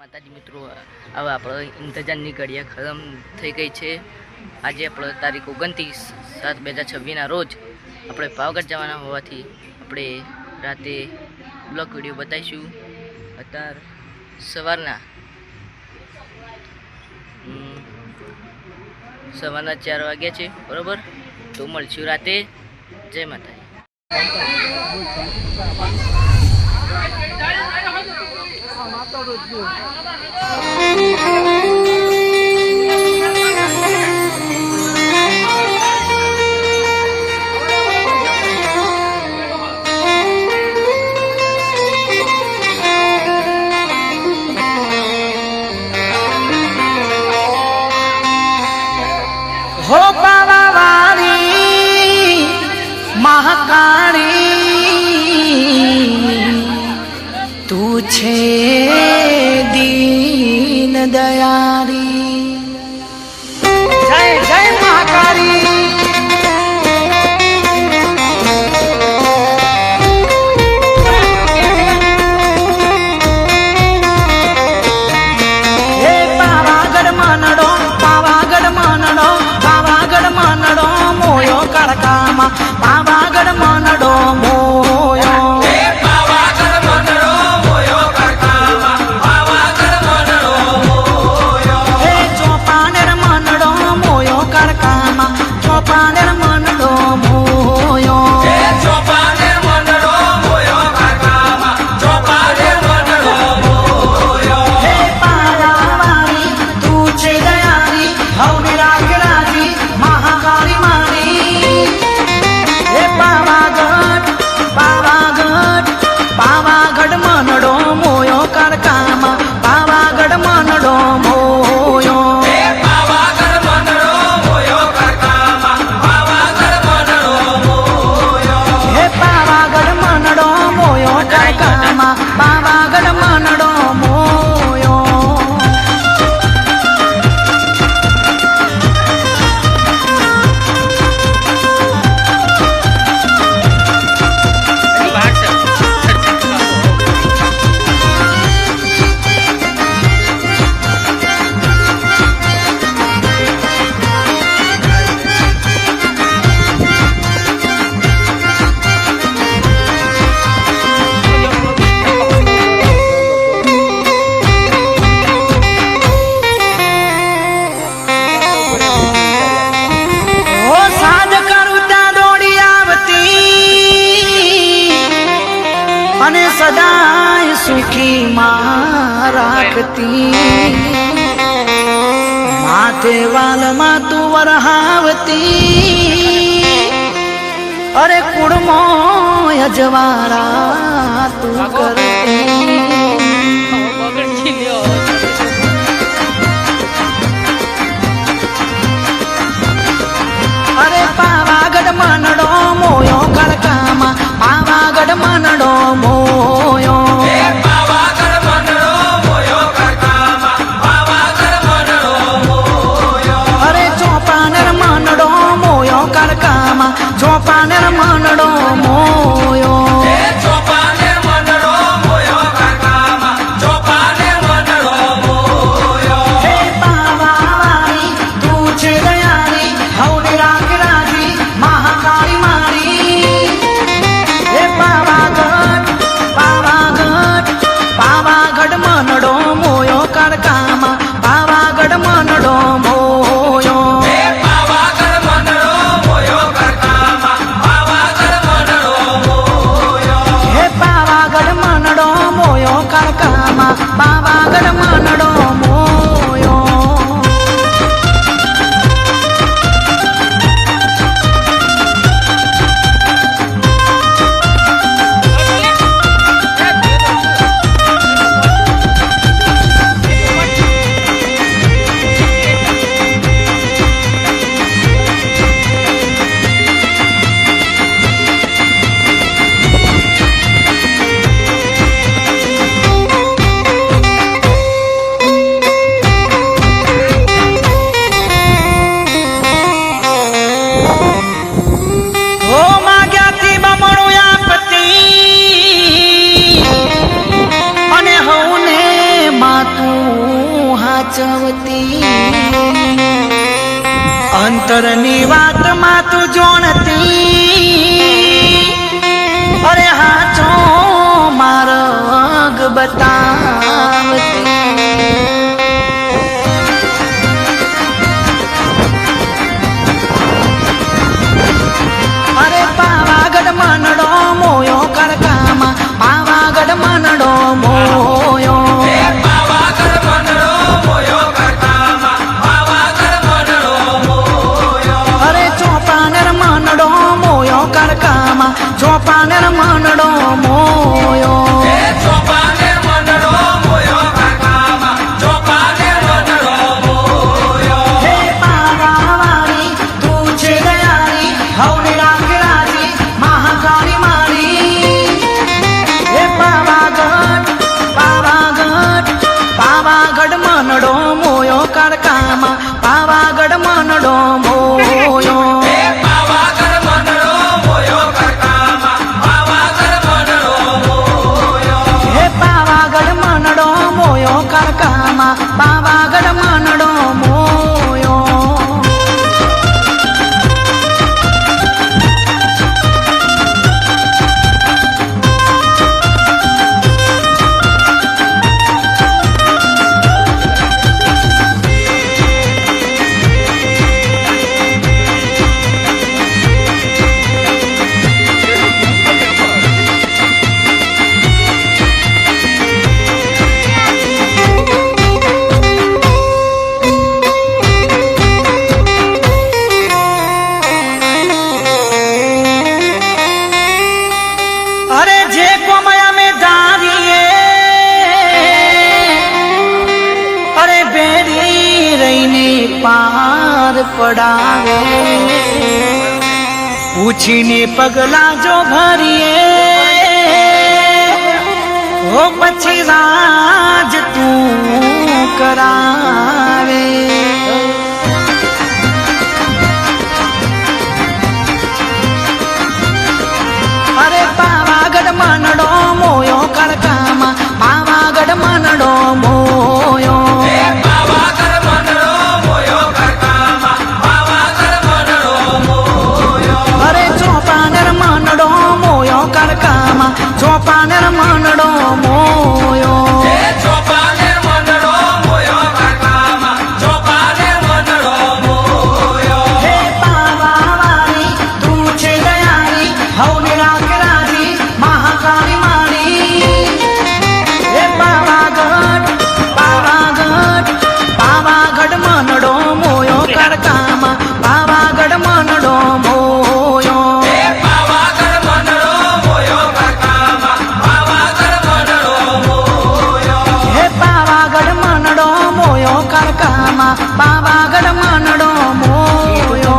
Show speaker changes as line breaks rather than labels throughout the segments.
માતાજી મિત્રો, હવે આપણો ઇંતજારની ઘડિયા ખતમ થઈ ગઈ છે। આજે આપણો તારીખ 29/7/2026ના રોજ આપણે પાવાગઢ જવાના હોવાથી આપણે રાતે બ્લોગ વિડીયો બતાવીશું। અત્યારે સવારના 4 વાગ્યા છે બરાબર। તો મળશું રાતે। જય માતાજી।
हो पावावारी महाकाली तू छे दीन दयारी। जय जय महाकाली। हे पावागढ़ मानड़ो पावागढ़ मानड़ो पावागढ़ मानड़ो मोयो कड़कामा पावागढ़ मानड़ो मोयो।
पावागढ़ मानड़ो मोयो कड़कामा पावागढ़ मानड़ो मोयो।
हे चौपानेर मानड़ो मोयो कड़कामा चौपानेर मानड़ो मोयो।
हे चौपानेर मानड़ो मोयो कड़कामा चौपानेर मानड़ो मोयो।
हे पारावारी तू छे दयारी हवनी राखराजी महाकाली मारी। हे पावागढ़ पावागढ़ पावागढ़ मानड़ो मोयो कड़कामा पावागढ़ मानड़ो मोयो।
हे पावागढ़ मानड़ो मोयो कड़कामा पावागढ़ मानड़ो मोयो।
हे पावागढ़ मानड़ो मोयो कड़कामा पावागढ़ मानड़ो मोयो। ओ साज करुता दौड़ी आवती अने सदाय सुखी मां राखती। माथे वाल मा तू वरहावती अरे कुड़मो यजवारा तू करती। अरे पावागढ़ मानड़ो मोयो कड़कामा पावागढ़ मानड़ो मोयो।
हे पावागढ़ मानड़ो मोयो कड़कामा पावागढ़ मानड़ो मोयो।
अरे चौपानेर मानड़ो मोयो कड़कामा चौपानेर मानड़ो मोयो।
हे चौपानेर मानड़ो
સાચવતી અંતરની વાતમાં તું જોણતી અરે હાચો માર્ગ બતાવતી અરે પાવાગઢ મનડો મોયો કડકામાં પાવાગઢ મનડો મોયો
પાવાગઢ મનડો મોયો કડકામાં પાવાગઢ મનડો મોયો
અરે ચોપાનેર મનડો મોયો કડકામાં ચોપાનેર મનડો મોયો
ચોપાનેર મનડો મોયો કડકામાં ચોપાનેર મનડો મોયો
હે પાવાવાળી તું છે દયાળી હવને રાખે રાજી મહાકાળી માળી હે પાવાગઢ પાવાગઢ પાવાગઢ મનડો મોયો કડકામાં પાવાગઢ મનડો મોયો
પાવાગઢ મનડો મોયો કડકામાં પાવાગઢ મનડો મોયો
હે પાવાગઢ મનડો મોયો કડકામાં પાવાગઢ મનડો મોયો અરે જે કોમયા મેં ધારીએ અરે બેડી રહીને પાર પડાવે પૂછીને પગલા જો ભરીએ હો પછી રાજ તું કરાવે અરે પાવાગઢ મનડો મોયો કડકામાં પાવાગઢ મનડો મોયો
પાવાગઢ મનડો મોયો કડકામાં પાવાગઢ મનડો મોયો
અરે ચોપાનેર મનડો મોયો કડકામાં ચોપાનેર મનડો મોયો
ચોપાનેર મનડો મોયો કડકામાં ચોપાનેર મનડો મોયો
હે પાવાવાળી તું છે દયાળી હવને રાખે રાજી મહાકાળી માળી હે પાવાગઢ પાવાગઢ પાવાગઢ મનડો મોયો કડકામાં પાવાગઢ મનડો મોયો
પાવાગઢ મનડો મોયો કડકામાં પાવાગઢ મનડો મોયો
હે પાવાગઢ મનડો મોયો કડકામાં પાવાગઢ મનડો મોયો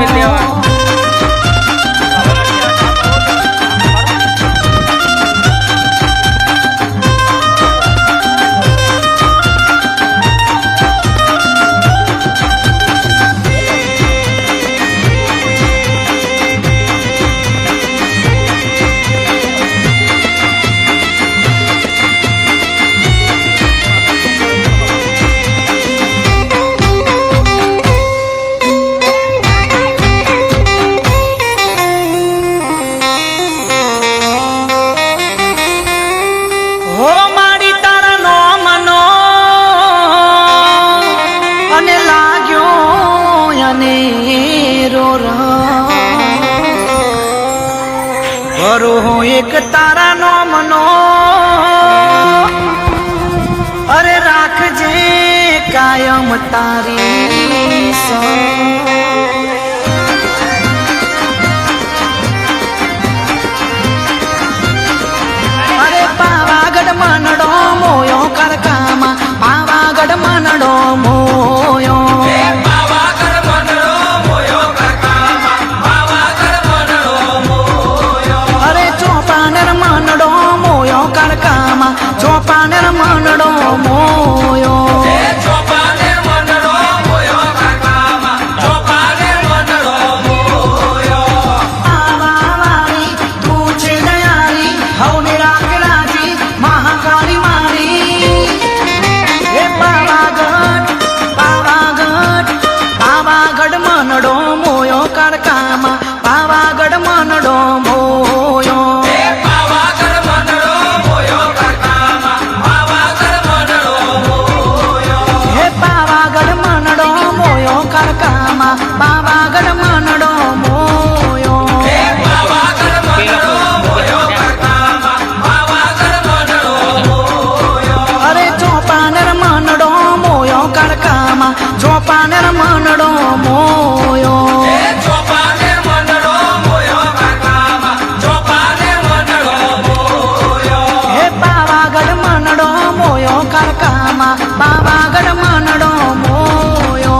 હો મારી તારા નો મનો અને લાગ્યો અને રો એક તારા નો મનો અરે રાખજે કાયમ તારી અરે પાવાગઢ મનડો મોયો કડકામાં પાવાગઢ મનડો મોયો
પાવાગઢ મનડો મોયો કડકામાં પાવાગઢ મનડો મોયો
અરે ચોપાનેર મનડો મોયો કડકામાં ચોપાનેર મનડો મોયો
ચોપાનેર મનડો
મોયો કરકામાં પાવાગઢ મનડો મોયો.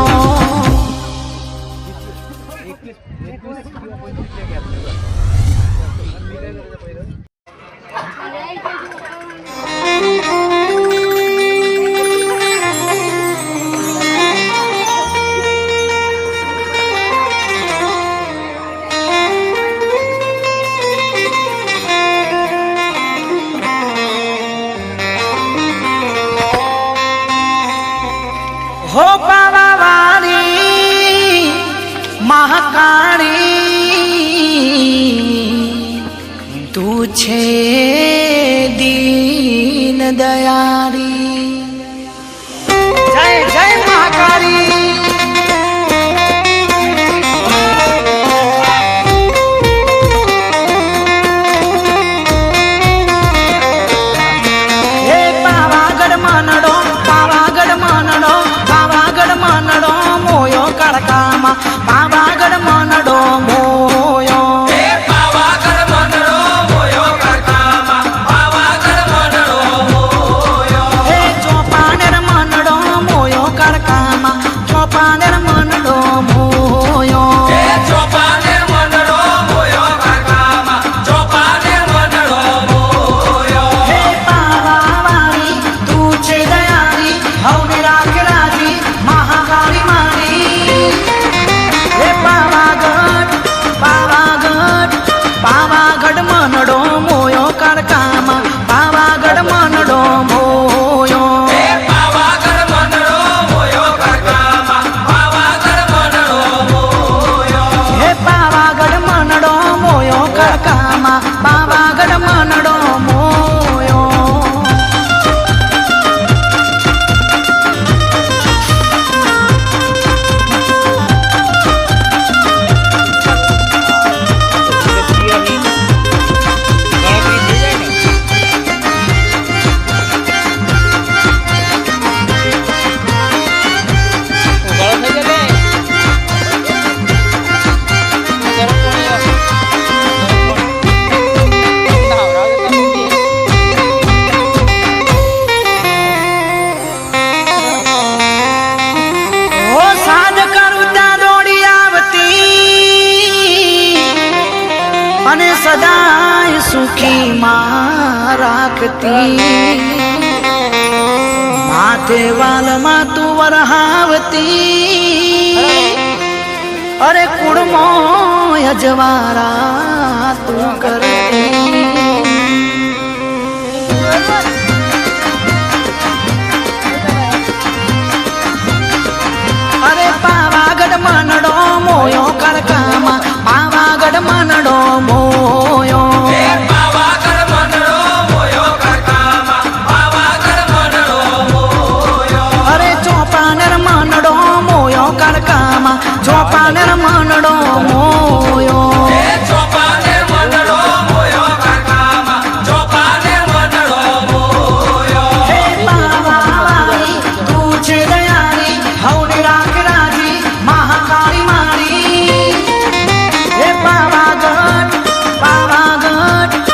હો પાવાવાળી મહાકાળી તું છે દીન દયાળી. જય જય મહાકાળી. હે પાવાગઢ મનડો પાવાગઢ મનડો પાવાગઢ મનડો મોયો કડકામાં પાવાગઢ મનડો મોયો.
હે પાવાગઢ મનડો મોયો કડકામાં પાવાગઢ મનડો મોયો.
હે ચોપાનેર મનડો મોયો કડકામાં ચોપાનેર મનડો મોયો.
હે ચોપાનેર મનડો મોયો કડકામાં ચોપાનેર મનડો મોયો.
હે પાવાવાળી તું છે દયાળી હવને રાખ રાજી મહાકાળી મારી. હે પાવાગઢ પાવાગઢ પાવાગઢ મનડો મોયો કડકામાં પાવાગઢ મનડો મોયો.
હે પાવાગઢ મનડો મોયો કડકામાં પાવાગઢ મનડો મોયો.
હે પાવાગઢ મનડો મોયો કડકામાં પાવાગઢ મનડો મોયો. ઓ સાદ કરું ત્યાં દોડી આવતી અને સદાય સુખી માં રાખતી. માથે વાલમાં તું વરહાવતી અરે કુળમો અજવારા તું કરતી. અરે પાવાગઢ મનડો મોયો કડકામાં પાવાગઢ મનડો મોયો.
હે પાવાગઢ મનડો મોયો કડકામાં પાવાગઢ મનડો મોયો.
અરે ચોપાનેર મનડો મોયો કડકામાં ચોપાનેર મનડો